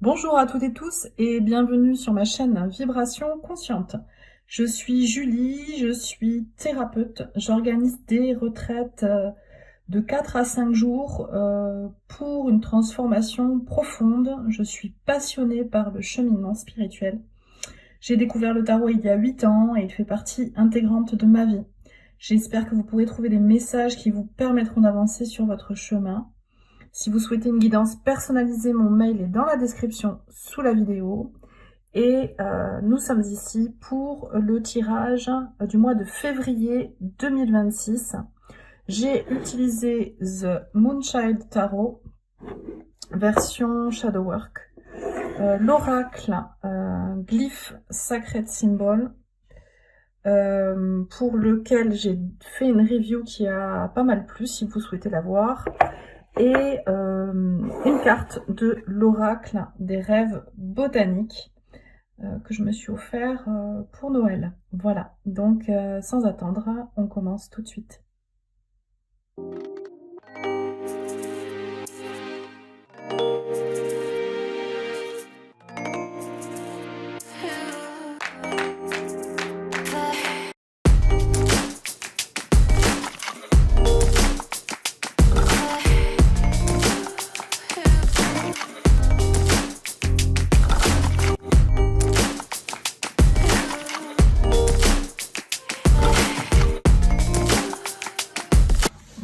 Bonjour à toutes et tous et bienvenue sur ma chaîne Vibration Consciente. Je suis Julie, je suis thérapeute. J'organise des retraites de 4 à 5 jours pour une transformation profonde. Je suis passionnée par le cheminement spirituel. J'ai découvert le tarot il y a 8 ans et il fait partie intégrante de ma vie. J'espère que vous pourrez trouver des messages qui vous permettront d'avancer sur votre chemin. Si vous souhaitez une guidance personnalisée, mon mail est dans la description sous la vidéo. Et nous sommes ici pour le tirage du mois de février 2026. J'ai utilisé The Moonchild Tarot, version Shadowwork, l'oracle Glyph Sacred Symbol, pour lequel j'ai fait une review qui a pas mal plu si vous souhaitez la voir. Et une carte de l'oracle des rêves botaniques que je me suis offert pour Noël. Voilà, donc sans attendre, on commence tout de suite.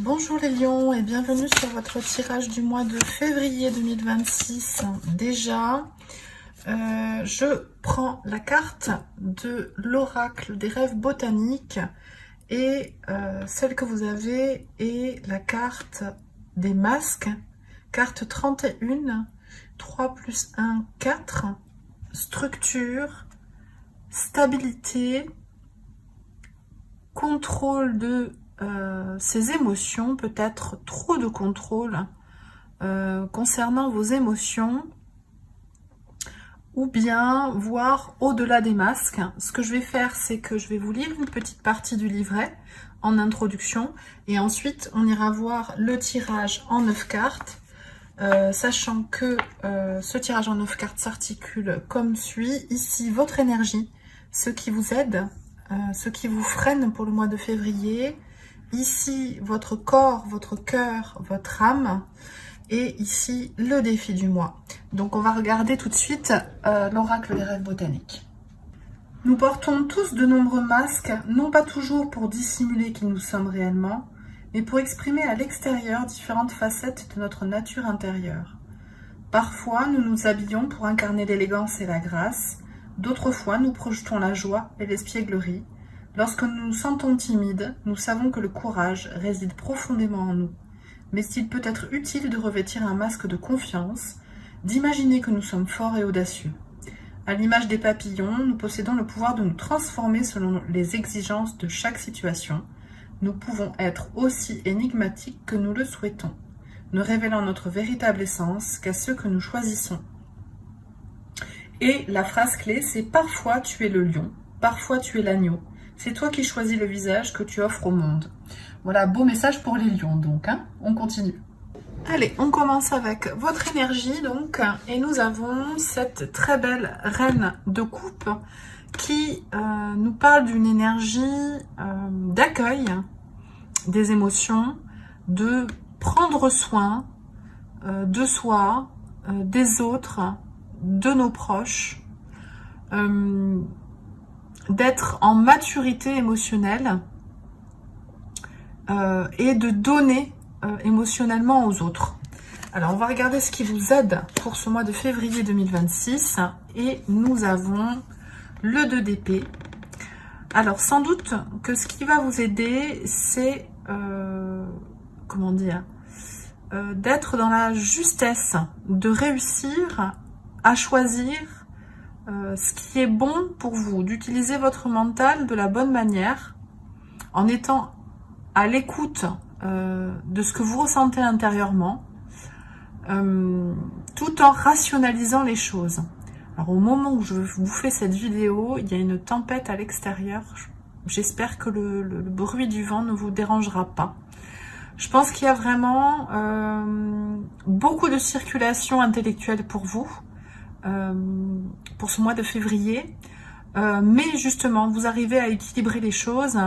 Bonjour les lions et bienvenue sur votre tirage du mois de février 2026. Déjà, je prends la carte de l'oracle des rêves botaniques et celle que vous avez est la carte des masques, carte 31, 3 plus 1, 4, structure, stabilité, contrôle de ces émotions, peut-être trop de contrôle concernant vos émotions, ou bien voir au-delà des masques. Ce que je vais faire, c'est que je vais vous lire une petite partie du livret en introduction, et ensuite on ira voir le tirage en 9 cartes, sachant que ce tirage en 9 cartes s'articule comme suit. Ici, votre énergie, ce qui vous aide, ce qui vous freine pour le mois de février. Ici, votre corps, votre cœur, votre âme. Et ici, le défi du mois. Donc, on va regarder tout de suite l'oracle des rêves botaniques. Nous portons tous de nombreux masques, non pas toujours pour dissimuler qui nous sommes réellement, mais pour exprimer à l'extérieur différentes facettes de notre nature intérieure. Parfois, nous nous habillons pour incarner l'élégance et la grâce. D'autres fois, nous projetons la joie et l'espièglerie. Lorsque nous nous sentons timides, nous savons que le courage réside profondément en nous. Mais il peut être utile de revêtir un masque de confiance, d'imaginer que nous sommes forts et audacieux. À l'image des papillons, nous possédons le pouvoir de nous transformer selon les exigences de chaque situation. Nous pouvons être aussi énigmatiques que nous le souhaitons, ne révélant notre véritable essence qu'à ceux que nous choisissons. Et la phrase clé, c'est « Parfois tu es le lion, parfois tu es l'agneau. C'est toi qui choisis le visage que tu offres au monde. » Voilà, beau message pour les lions donc, hein. On continue. Allez, on commence avec votre énergie donc, et nous avons cette très belle reine de coupe qui nous parle d'une énergie d'accueil des émotions, de prendre soin de soi, des autres, de nos proches, d'être en maturité émotionnelle et de donner émotionnellement aux autres. Alors, on va regarder ce qui vous aide pour ce mois de février 2026. Et nous avons le 2 d'épée. Alors, sans doute que ce qui va vous aider, c'est, comment dire, d'être dans la justesse, de réussir à choisir ce qui est bon pour vous, d'utiliser votre mental de la bonne manière, en étant à l'écoute de ce que vous ressentez intérieurement, tout en rationalisant les choses. Alors au moment où je vous fais cette vidéo, il y a une tempête à l'extérieur. J'espère que le bruit du vent ne vous dérangera pas. Je pense qu'il y a vraiment beaucoup de circulation intellectuelle pour vous. pour ce mois de février. Mais justement, vous arrivez à équilibrer les choses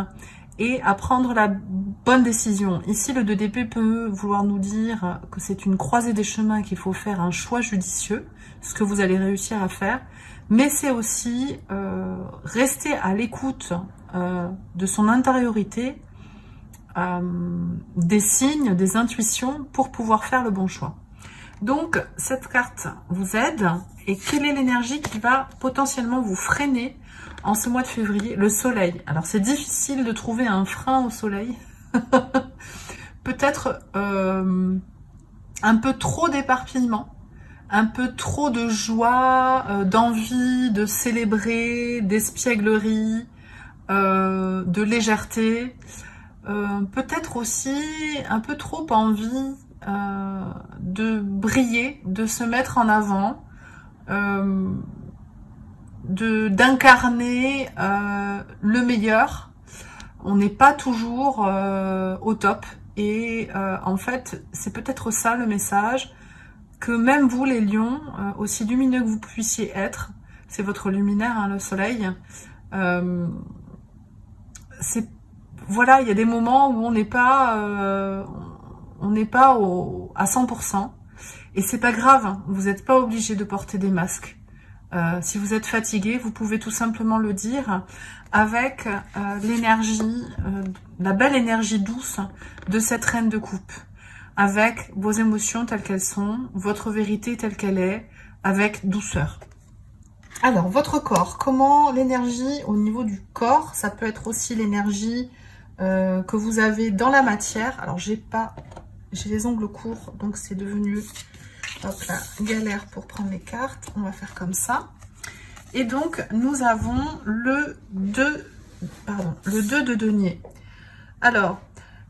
et à prendre la bonne décision. Ici, le 2 d'épée peut vouloir nous dire que c'est une croisée des chemins, qu'il faut faire un choix judicieux, ce que vous allez réussir à faire. Mais c'est aussi rester à l'écoute de son intériorité, des signes, des intuitions pour pouvoir faire le bon choix. Donc, cette carte vous aide. Et quelle est l'énergie qui va potentiellement vous freiner en ce mois de février? Le soleil. Alors, c'est difficile de trouver un frein au soleil. Peut-être un peu trop d'éparpillement, un peu trop de joie, d'envie de célébrer, d'espièglerie, de légèreté. Peut-être aussi un peu trop envie de briller, de se mettre en avant, d'incarner le meilleur. On n'est pas toujours au top et en fait c'est peut-être ça le message, que même vous les lions, aussi lumineux que vous puissiez être, c'est votre luminaire, hein, le soleil, c'est voilà, il y a des moments où on n'est pas à 100%. Et c'est pas grave, hein, vous n'êtes pas obligé de porter des masques. Si vous êtes fatigué, vous pouvez tout simplement le dire avec l'énergie, la belle énergie douce de cette reine de coupe. Avec vos émotions telles qu'elles sont, votre vérité telle qu'elle est, avec douceur. Alors, votre corps, comment l'énergie au niveau du corps, ça peut être aussi l'énergie que vous avez dans la matière. Alors, j'ai les ongles courts, donc c'est devenu hop là, galère pour prendre les cartes. On va faire comme ça. Et donc, nous avons le 2 de denier. Alors,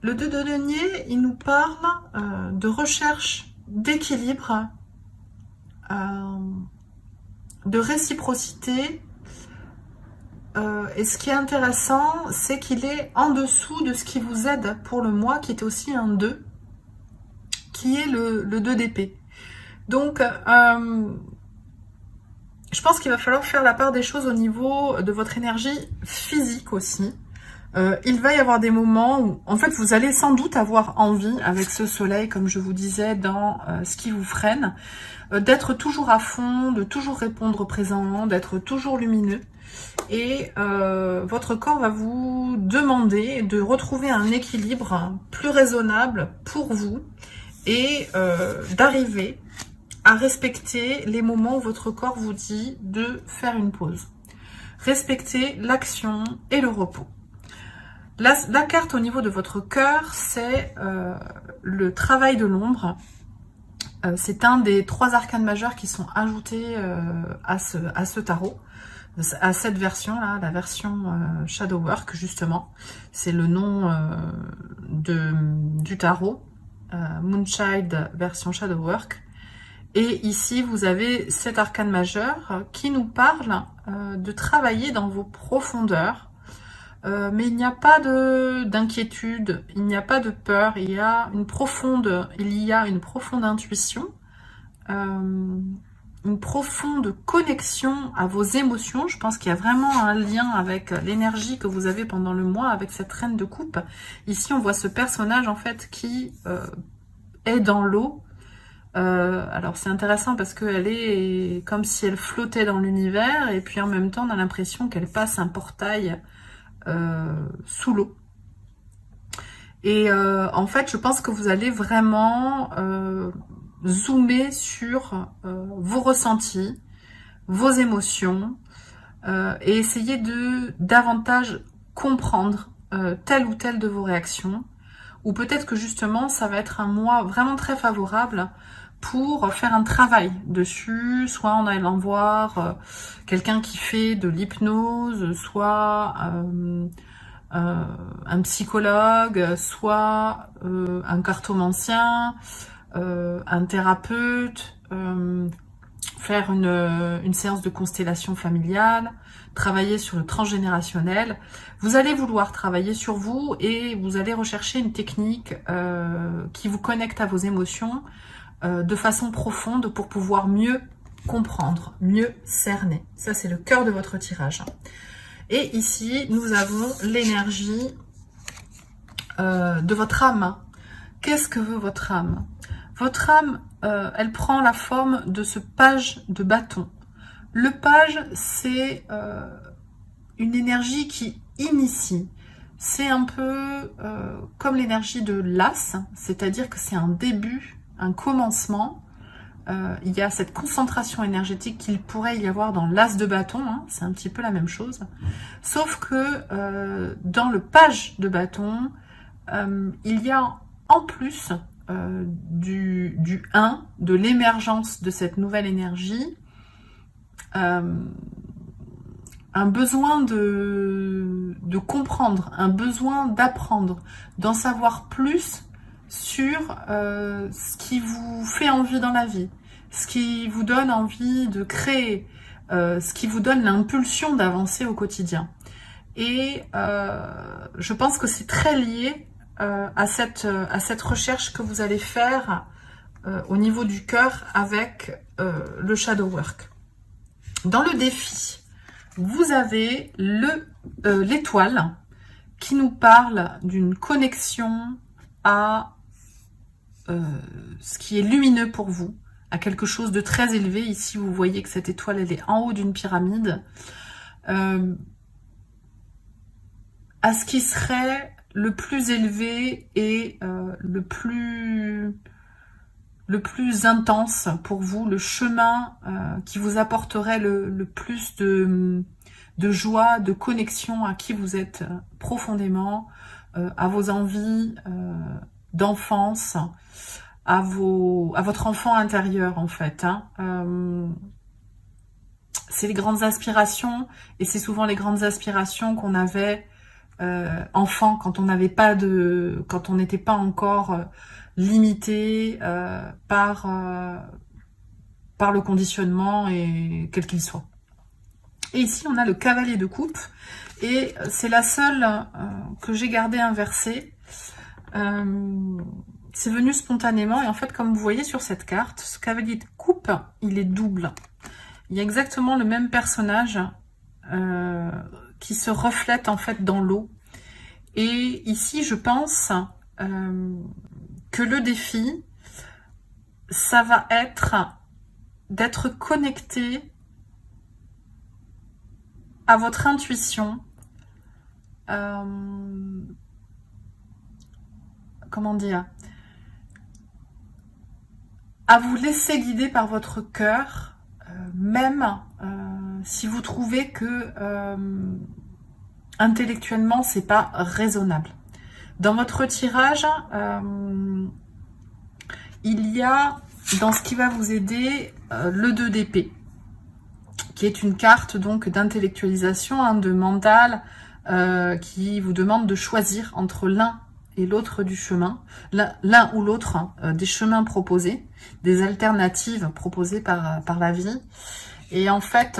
le 2 de denier, il nous parle de recherche d'équilibre, de réciprocité. Et ce qui est intéressant, c'est qu'il est en dessous de ce qui vous aide pour le mois, qui est aussi un 2, qui est le 2 d'épée. Donc, je pense qu'il va falloir faire la part des choses au niveau de votre énergie physique aussi. Il va y avoir des moments où, en fait, vous allez sans doute avoir envie, avec ce soleil, comme je vous disais, dans ce qui vous freine, d'être toujours à fond, de toujours répondre présent, d'être toujours lumineux. Et votre corps va vous demander de retrouver un équilibre plus raisonnable pour vous et d'arriver à respecter les moments où votre corps vous dit de faire une pause. Respecter l'action et le repos. La carte au niveau de votre cœur, c'est le travail de l'ombre. C'est un des 3 arcanes majeurs qui sont ajoutés à ce tarot, à cette version-là, la version Shadow Work, justement. C'est le nom du tarot, Moonchild version Shadow Work. Et ici, vous avez cet arcane majeur qui nous parle de travailler dans vos profondeurs. Mais il n'y a pas d'inquiétude, il n'y a pas de peur, il y a une profonde intuition, une profonde connexion à vos émotions. Je pense qu'il y a vraiment un lien avec l'énergie que vous avez pendant le mois, avec cette reine de coupe. Ici, on voit ce personnage en fait qui est dans l'eau. Alors c'est intéressant parce qu'elle est comme si elle flottait dans l'univers et puis en même temps on a l'impression qu'elle passe un portail sous l'eau. Et en fait je pense que vous allez vraiment zoomer sur vos ressentis, vos émotions et essayer de davantage comprendre telle ou telle de vos réactions, ou peut-être que justement ça va être un mois vraiment très favorable pour faire un travail dessus, soit en allant voir quelqu'un qui fait de l'hypnose, soit un psychologue, soit un cartomancien, un thérapeute, faire une séance de constellation familiale, travailler sur le transgénérationnel. Vous allez vouloir travailler sur vous et vous allez rechercher une technique qui vous connecte à vos émotions de façon profonde pour pouvoir mieux comprendre, mieux cerner. Ça, c'est le cœur de votre tirage. Et ici, nous avons l'énergie de votre âme. Qu'est-ce que veut votre âme? Votre âme, elle prend la forme de ce page de bâton. Le page, c'est une énergie qui initie. C'est un peu comme l'énergie de l'as, c'est-à-dire que c'est un début, un commencement. Il y a cette concentration énergétique qu'il pourrait y avoir dans l'as de bâton, hein, c'est un petit peu la même chose. Sauf que dans le page de bâton, il y a en plus du 1, de l'émergence de cette nouvelle énergie, un besoin de comprendre, un besoin d'apprendre, d'en savoir plus sur ce qui vous fait envie dans la vie, ce qui vous donne envie de créer, ce qui vous donne l'impulsion d'avancer au quotidien. Et je pense que c'est très lié à cette recherche que vous allez faire au niveau du cœur avec le shadow work. Dans le défi, vous avez l'étoile qui nous parle d'une connexion à ce qui est lumineux pour vous, à quelque chose de très élevé. Ici, vous voyez que cette étoile, elle est en haut d'une pyramide. À ce qui serait le plus élevé et le plus intense pour vous, le chemin qui vous apporterait le plus de joie, de connexion à qui vous êtes profondément, à vos envies d'enfance, à votre enfant intérieur en fait. C'est les grandes aspirations, et c'est souvent les grandes aspirations qu'on avait enfant, quand on n'avait pas quand on n'était pas encore limité par le conditionnement, et quel qu'il soit. Et ici on a le cavalier de coupe, et c'est la seule que j'ai gardée inversée. C'est venu spontanément, et en fait, comme vous voyez sur cette carte, ce cavalier de coupe, il est double. Il y a exactement le même personnage qui se reflète en fait dans l'eau. Et ici, je pense que le défi, ça va être d'être connecté à votre intuition, comment dire, à vous laisser guider par votre cœur, même si vous trouvez que intellectuellement c'est pas raisonnable. Dans votre tirage, il y a, dans ce qui va vous aider, le 2 d'épée, qui est une carte donc d'intellectualisation, de mental, qui vous demande de choisir entre l'un et l'autre du chemin, l'un ou l'autre des chemins proposés, des alternatives proposées par la vie. Et en fait,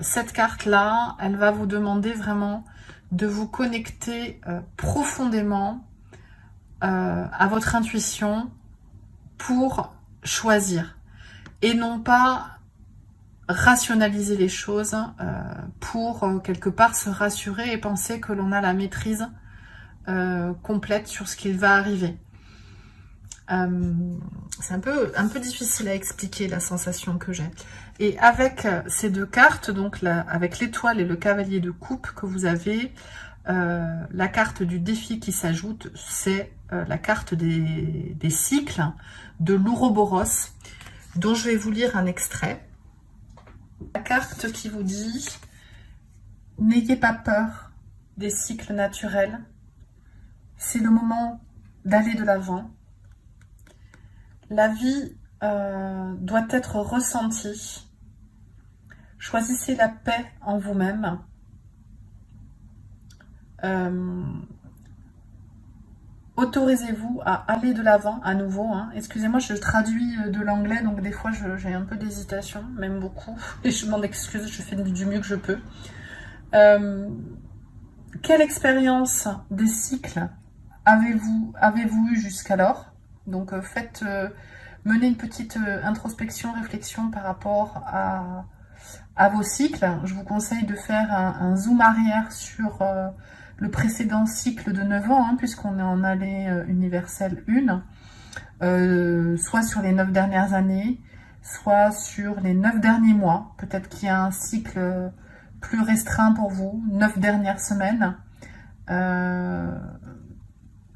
cette carte-là, elle va vous demander vraiment de vous connecter profondément à votre intuition pour choisir, et non pas rationaliser les choses pour quelque part se rassurer et penser que l'on a la maîtrise complète sur ce qu'il va arriver. C'est un peu difficile à expliquer la sensation que j'ai. Et avec ces deux cartes, donc avec l'étoile et le cavalier de coupe que vous avez, la carte du défi qui s'ajoute, c'est la carte des cycles de l'Ouroboros, dont je vais vous lire un extrait. La carte qui vous dit « N'ayez pas peur des cycles naturels, c'est le moment d'aller de l'avant. La vie doit être ressentie. Choisissez la paix en vous-même. Autorisez-vous à aller de l'avant à nouveau. Excusez-moi, je traduis de l'anglais, donc des fois j'ai un peu d'hésitation, même beaucoup. Et je m'en excuse, je fais du mieux que je peux. Quelle expérience des cycles avez-vous eu jusqu'alors? Donc mener une petite introspection, réflexion par rapport à vos cycles. Je vous conseille de faire un zoom arrière sur le précédent cycle de 9 ans, hein, puisqu'on est en allée universelle 1, soit sur les 9 dernières années, soit sur les 9 derniers mois. Peut-être qu'il y a un cycle plus restreint pour vous, 9 dernières semaines.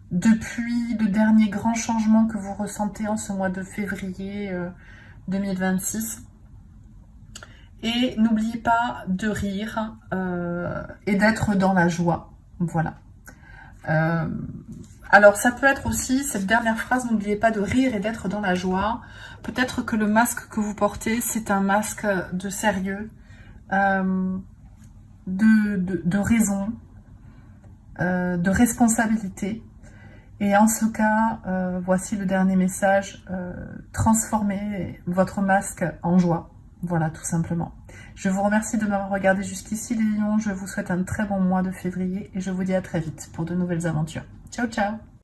Depuis le dernier grand changement que vous ressentez en ce mois de février 2026. Et n'oubliez pas de rire et d'être dans la joie. Voilà. Alors ça peut être aussi, cette dernière phrase, n'oubliez pas de rire et d'être dans la joie. Peut-être que le masque que vous portez, c'est un masque de sérieux, de raison, de responsabilité. Et en ce cas, voici le dernier message, transformez votre masque en joie. Voilà, tout simplement. Je vous remercie de m'avoir regardé jusqu'ici, les lions. Je vous souhaite un très bon mois de février et je vous dis à très vite pour de nouvelles aventures. Ciao, ciao!